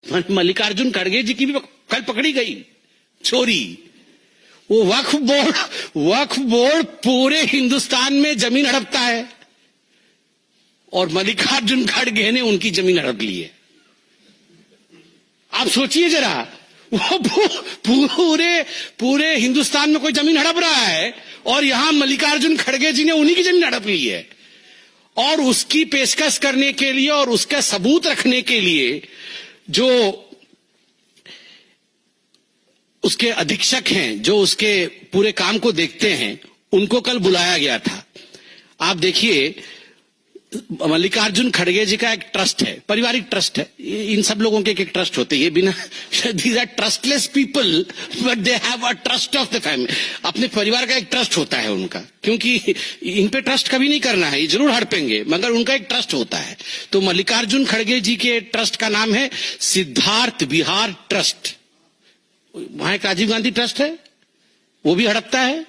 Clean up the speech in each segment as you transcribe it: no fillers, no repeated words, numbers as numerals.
मल्लिकार्जुन खड़गे जी की भी कल पकड़ी गई चोरी। वो वक्फ बोर्ड पूरे हिंदुस्तान में जमीन हड़पता है और मल्लिकार्जुन खड़गे ने उनकी जमीन हड़प ली है। आप सोचिए जरा, वो पूरे हिंदुस्तान में कोई जमीन हड़प रहा है और यहां मल्लिकार्जुन खड़गे जी ने उन्हीं की जमीन हड़प ली है। और उसकी पेशकश करने के लिए और उसका सबूत रखने के लिए जो उसके अधीक्षक हैं, जो उसके पूरे काम को देखते हैं, उनको कल बुलाया गया था। आप देखिए, मल्लिकार्जुन खड़गे जी का एक ट्रस्ट है, पारिवारिक ट्रस्ट है। इन सब लोगों के एक ट्रस्ट होते हैं, ये बिना these are trustless people but they have a trust of the family. अपने परिवार का एक ट्रस्ट होता है उनका, क्योंकि इन पे ट्रस्ट कभी नहीं करना है, ये जरूर हड़पेंगे, मगर उनका एक ट्रस्ट होता है। तो मल्लिकार्जुन खड़गे जी के ट्रस्ट का नाम है सिद्धार्थ विहार ट्रस्ट। वहां एक राजीव गांधी ट्रस्ट है, वो भी हड़पता है,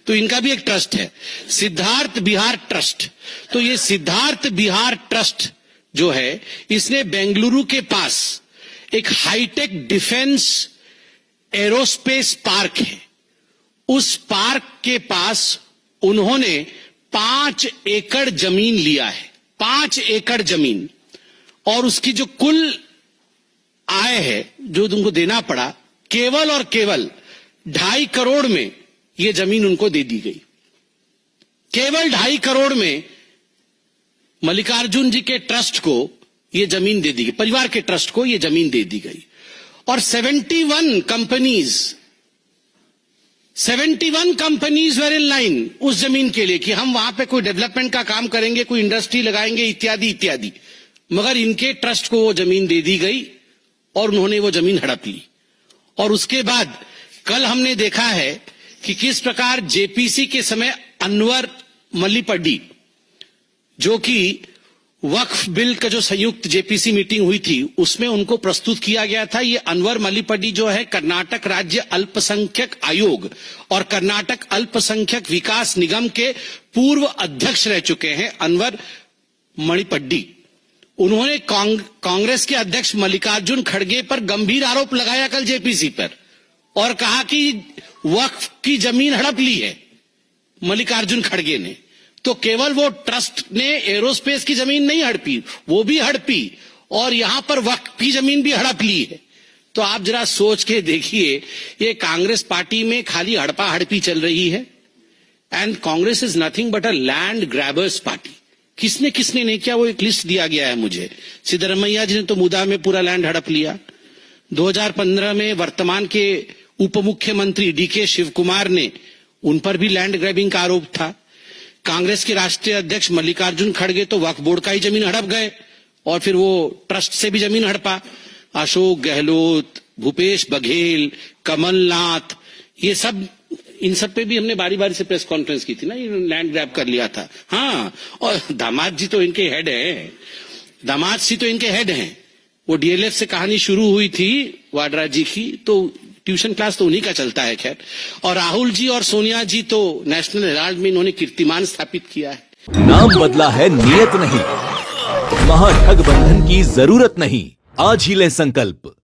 तो इनका भी एक ट्रस्ट है सिद्धार्थ विहार ट्रस्ट। तो ये सिद्धार्थ विहार ट्रस्ट जो है, इसने बेंगलुरु के पास एक हाईटेक डिफेंस एरोस्पेस पार्क है। उस पार्क के पास उन्होंने 5 एकड़ जमीन लिया है, 5 एकड़ जमीन। और उसकी जो कुल आय है जो तुमको देना पड़ा, केवल और केवल 2.5 करोड़ में ये जमीन उनको दे दी गई। केवल 2.5 करोड़ में मल्लिकार्जुन जी के ट्रस्ट को ये जमीन दे दी गई, परिवार के ट्रस्ट को ये जमीन दे दी गई। और 71 कंपनीज वर इन लाइन उस जमीन के लिए कि हम वहां पे कोई डेवलपमेंट का काम करेंगे, कोई इंडस्ट्री लगाएंगे, इत्यादि इत्यादि। मगर इनके ट्रस्ट को वो जमीन दे दी गई और उन्होंने वो जमीन हड़प ली। और उसके बाद कल हमने देखा है कि किस प्रकार जेपीसी के समय अनवर मल्लीपड्डी, जो कि वक्फ बिल का जो संयुक्त जेपीसी मीटिंग हुई थी, उसमें उनको प्रस्तुत किया गया था। ये अनवर मल्लीपड्डी जो है, कर्नाटक राज्य अल्पसंख्यक आयोग और कर्नाटक अल्पसंख्यक विकास निगम के पूर्व अध्यक्ष रह चुके हैं, अनवर मणिपड्डी। उन्होंने कांग्रेस के अध्यक्ष मल्लिकार्जुन खड़गे पर गंभीर आरोप लगाया कल जेपीसी पर, और कहा कि वक्फ की जमीन हड़प ली है मल्लिकार्जुन खड़गे ने। तो केवल वो ट्रस्ट ने एरोस्पेस की जमीन नहीं हड़पी, वो भी हड़पी, और यहां पर वक्फ की जमीन भी हड़प ली है। तो आप जरा सोच के देखिए, ये कांग्रेस पार्टी में खाली हड़पा हड़पी चल रही है। And Congress is nothing but a land grabbers party. किसने किसने नहीं किया, वो एक लिस्ट दिया गया है मुझे। सिद्धरमैया जी ने तो मुदा में पूरा लैंड हड़प लिया। 2015 में वर्तमान के उप मुख्यमंत्री डीके शिव कुमार ने, उन पर भी लैंड ग्रैबिंग का आरोप था। कांग्रेस के राष्ट्रीय अध्यक्ष मल्लिकार्जुन खड़गे तो वक्फ बोर्ड का ही जमीन हड़प गए और फिर वो ट्रस्ट से भी जमीन हड़पा। अशोक गहलोत, भूपेश बघेल, कमलनाथ, ये सब, इन सब पे भी हमने बारी बारी से प्रेस कॉन्फ्रेंस की थी ना, ये लैंड ग्रैब कर लिया था। हाँ, और दामाद जी तो इनके हेड हैं, दामाद जी तो इनके हेड हैं। वो डीएलएफ से कहानी शुरू हुई थी वाड्रा जी की, तो ट्यूशन क्लास तो उन्हीं का चलता है खैर। और राहुल जी और सोनिया जी तो नेशनल हेराल्ड में इन्होंने कीर्तिमान स्थापित किया है। नाम बदला है, नियत नहीं। महाठग बंधन की जरूरत नहीं। आज ही ले संकल्प।